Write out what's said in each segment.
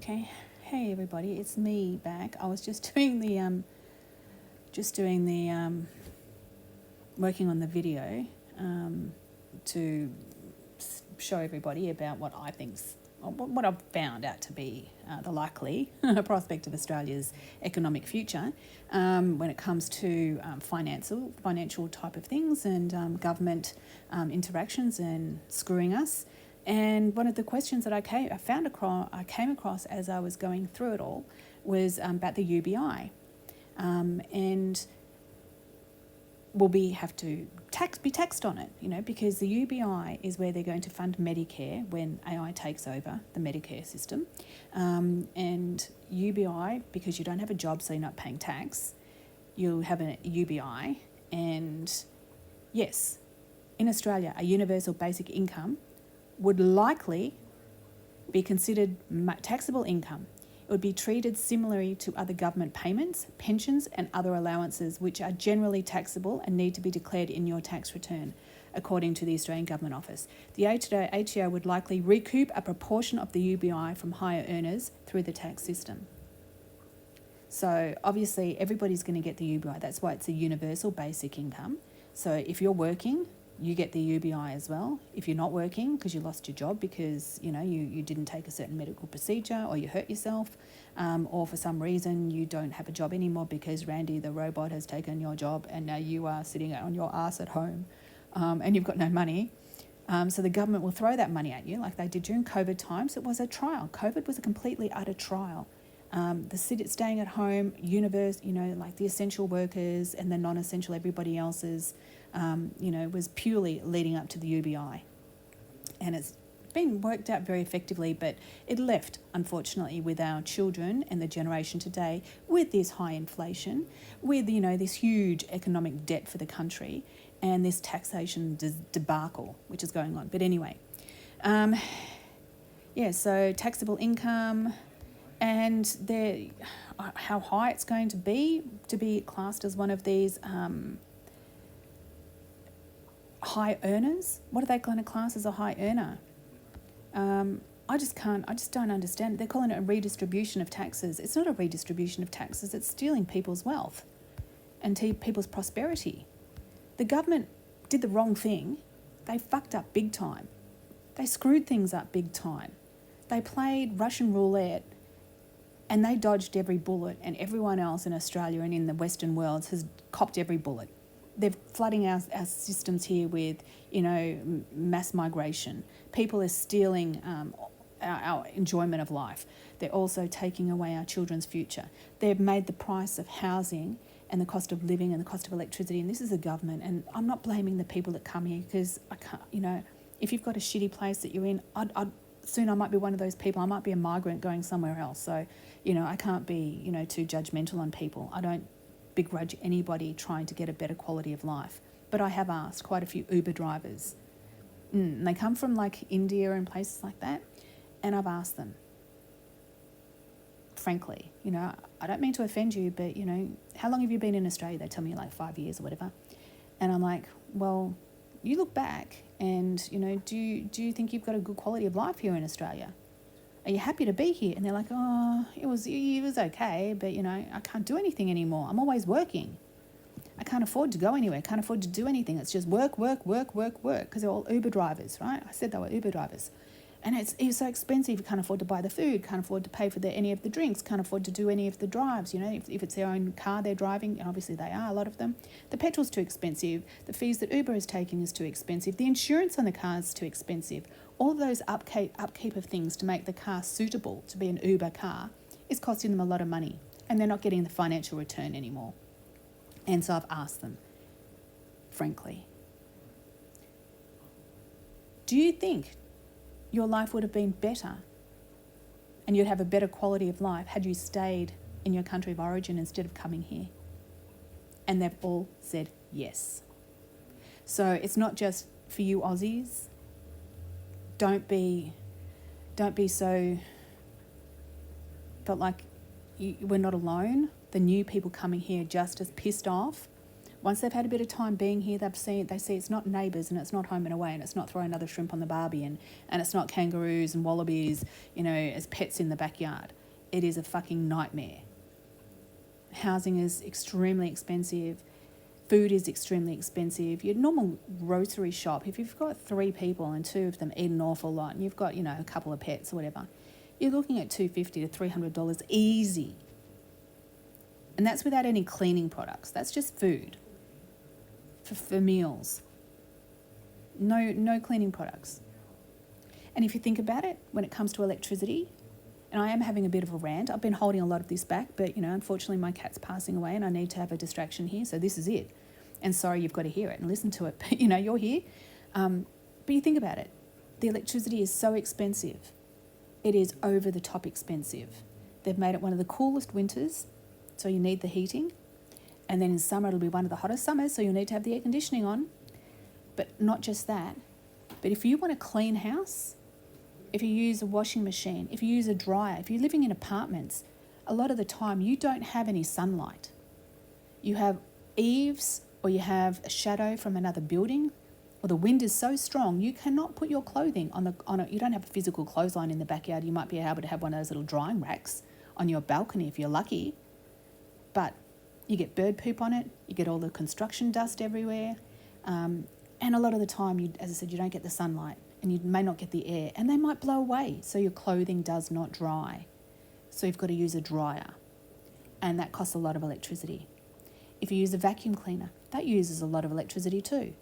Okay. Hey everybody, it's me back. I was just doing the working on the video to show everybody about what I think's what I've found out to be the likely prospect of Australia's economic future when it comes to financial type of things and government interactions and screwing us. And one of the questions that I came across as I was going through it all was about the UBI, and will have to be taxed on it, because the UBI is where they're going to fund Medicare when AI takes over the Medicare system, and UBI, because you don't have a job, so you're not paying tax, you'll have a UBI, and yes, in Australia, a universal basic income would likely be considered taxable income. It would be treated similarly to other government payments, pensions and other allowances which are generally taxable and need to be declared in your tax return, according to the Australian Government Office. The ATO would likely recoup a proportion of the UBI from higher earners through the tax system. So obviously everybody's going to get the UBI. That's why it's a universal basic income. So if you're working, you get the UBI as well. If you're not working because you lost your job because you didn't take a certain medical procedure or you hurt yourself, or for some reason you don't have a job anymore because Randy the robot has taken your job and now you are sitting on your ass at home, and you've got no money. So the government will throw that money at you like they did during COVID times. It was a trial. COVID was a completely utter trial. Staying at home, like the essential workers and the non-essential everybody else's, was purely leading up to the UBI. And it's been worked out very effectively, but it left, unfortunately, with our children and the generation today with this high inflation, with, this huge economic debt for the country and this taxation debacle which is going on. But anyway, so taxable income and how high it's going to be classed as one of these high earners. What are they going to class as a high earner? I just don't understand it. They're calling it a redistribution of taxes. It's not a redistribution of taxes. It's stealing people's wealth and people's prosperity. The government did the wrong thing. They fucked up big time. They screwed things up big time. They played Russian roulette and they dodged every bullet, and everyone else in Australia and in the Western world has copped every bullet. They're flooding our systems here with, mass migration. People are stealing our enjoyment of life. They're also taking away our children's future. They've made the price of housing and the cost of living and the cost of electricity, and this is the government, and I'm not blaming the people that come here because I can't, if you've got a shitty place that you're in, soon I might be one of those people. I might be a migrant going somewhere else. So, I can't be, too judgmental on people. I don't begrudge anybody trying to get a better quality of life. But I have asked quite a few Uber drivers. And they come from like India and places like that. And I've asked them, frankly, I don't mean to offend you, but, how long have you been in Australia? They tell me like 5 years or whatever. And I'm like, well, you look back and, do you think you've got a good quality of life here in Australia? Are you happy to be here? And they're like, oh, it was okay, but, I can't do anything anymore. I'm always working. I can't afford to go anywhere. I can't afford to do anything. It's just work, because they're all Uber drivers, right? I said they were Uber drivers. And it's so expensive. You can't afford to buy the food, can't afford to pay for any of the drinks, can't afford to do any of the drives. If it's their own car they're driving, and obviously they are, a lot of them, the petrol's too expensive. The fees that Uber is taking is too expensive. The insurance on the car is too expensive. All of those upkeep of things to make the car suitable to be an Uber car is costing them a lot of money, and they're not getting the financial return anymore. And so I've asked them, frankly, do you think your life would have been better and you'd have a better quality of life had you stayed in your country of origin instead of coming here? And they've all said yes. So it's not just for you Aussies. Don't be so, but like we're not alone. The new people coming here are just as pissed off Once they've had a bit of time being here, they see it's not neighbours and it's not home and away and it's not throwing another shrimp on the barbie and it's not kangaroos and wallabies, as pets in the backyard. It is a fucking nightmare. Housing is extremely expensive. Food is extremely expensive. Your normal grocery shop, if you've got 3 people and 2 of them eat an awful lot and you've got, a couple of pets or whatever, you're looking at $250 to $300 easy. And that's without any cleaning products. That's just food for meals. No cleaning products. And if you think about it, when it comes to electricity, and I am having a bit of a rant, I've been holding a lot of this back, but, unfortunately my cat's passing away and I need to have a distraction here, so this is it. And sorry, you've got to hear it and listen to it, but, you're here. But you think about it, the electricity is so expensive. It is over the top expensive. They've made it one of the coolest winters, so you need the heating. And then in summer, it'll be one of the hottest summers, so you'll need to have the air conditioning on. But not just that, but if you want a clean house, if you use a washing machine, if you use a dryer, if you're living in apartments, a lot of the time you don't have any sunlight. You have eaves or you have a shadow from another building, or the wind is so strong you cannot put your clothing you don't have a physical clothesline in the backyard. You might be able to have one of those little drying racks on your balcony if you're lucky, but you get bird poop on it, you get all the construction dust everywhere, and a lot of the time, as I said, you don't get the sunlight and you may not get the air, and they might blow away, so your clothing does not dry. So you've got to use a dryer, and that costs a lot of electricity. If you use a vacuum cleaner, that uses a lot of electricity too.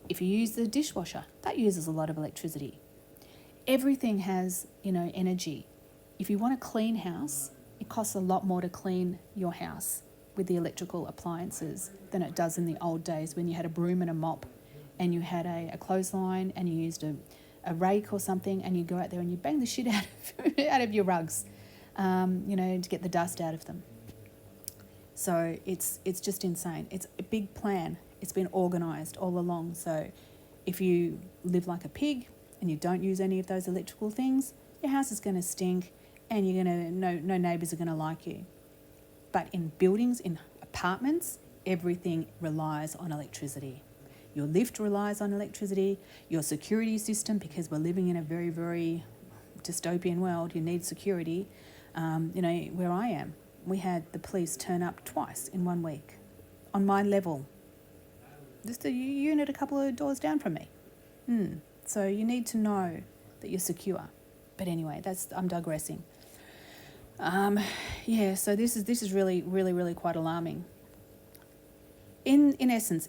If you use the dishwasher, that uses a lot of electricity. Everything has, energy. If you want a clean house, it costs a lot more to clean your house with the electrical appliances than it does in the old days when you had a broom and a mop and you had a clothesline and you used a rake or something and you go out there and you bang the shit out of your rugs, to get the dust out of them. So it's just insane. It's a big plan. It's been organised all along. So if you live like a pig and you don't use any of those electrical things, your house is going to stink and no neighbours are going to like you. But in buildings, in apartments, everything relies on electricity. Your lift relies on electricity, your security system, because we're living in a very, very dystopian world, you need security. Where I am, we had the police turn up twice in 1 week on my level. Just a unit a couple of doors down from me. So you need to know that you're secure. But anyway, I'm digressing. So this is really, really, really quite alarming. In essence,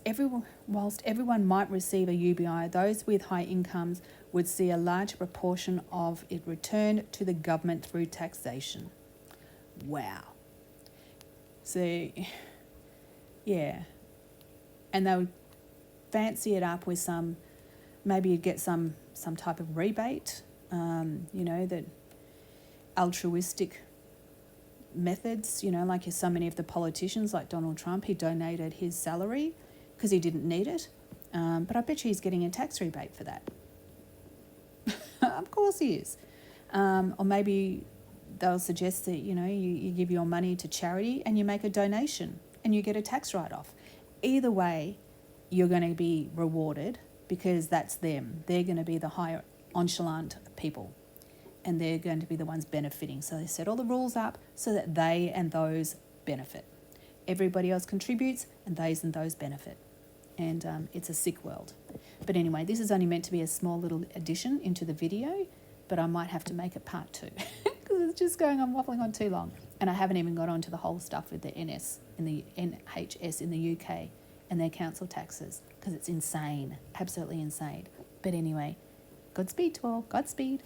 whilst everyone might receive a UBI, those with high incomes would see a larger proportion of it returned to the government through taxation. Wow. So, yeah. And they would fancy it up with maybe you'd get some type of rebate, that altruistic methods, like so many of the politicians like Donald Trump, he donated his salary because he didn't need it. But I bet you he's getting a tax rebate for that. Of course he is. Or maybe they'll suggest that, you give your money to charity and you make a donation and you get a tax write-off. Either way, you're going to be rewarded because that's them. They're going to be the higher echelon people and they're going to be the ones benefiting. So they set all the rules up so that they and those benefit. Everybody else contributes and those benefit. And it's a sick world. But anyway, this is only meant to be a small little addition into the video, but I might have to make it part 2 because it's just waffling on too long. And I haven't even got on to the whole stuff with the NHS in the UK and their council taxes because it's insane, absolutely insane. But anyway, Godspeed to all, Godspeed.